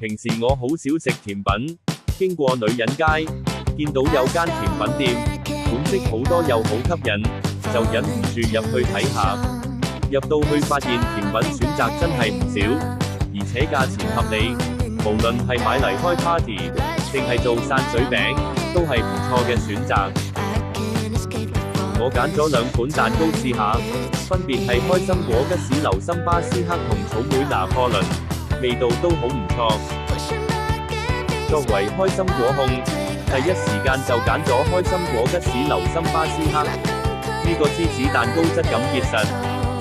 平時我好少食甜品，經過女人街，見到有間甜品店，款式好多又好吸引，就忍唔住入去睇下。入到去發現甜品選擇真係唔少，而且價錢合理，無論係買嚟開 party，定係做散水餅，都係唔錯嘅選擇。我揀咗2款蛋糕試下，分別係開心果吉士流心巴斯克同草莓拿破崙，味道都好唔錯。作為開心果控，第一時間就揀咗開心果吉士流心巴斯克。呢個芝士蛋糕質感結實，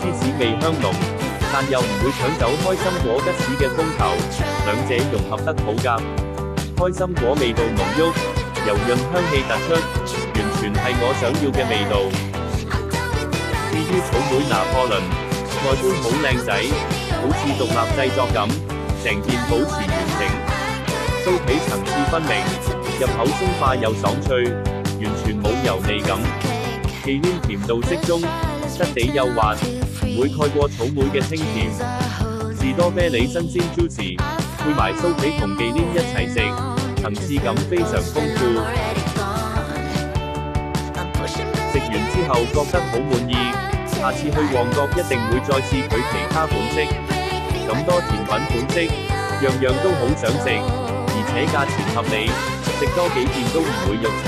芝士味香濃，但又唔會搶走開心果吉士嘅風頭，兩者融合得好夾。開心果味道濃郁，油潤香氣突出，完全係我想要嘅味道。至於草莓拿破崙，外觀好靚仔，好似獨立製作咁，成件保持完整。酥皮層次分明，入口鬆化又爽脆，完全冇油膩感。忌廉甜度適中，質地幼滑，唔會蓋過草莓嘅清甜。士多啤梨新鮮 juicy， 配埋酥皮同忌廉一齊食，層次感非常豐富。食完之後覺得好滿意，下次去旺角一定會再試佢其他款式。咁多甜品款式，樣樣都好想食，而且價錢合理，食多幾件都唔會肉赤。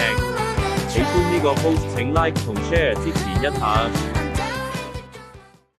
喜歡呢個 post 請 like 同 share 支持一下。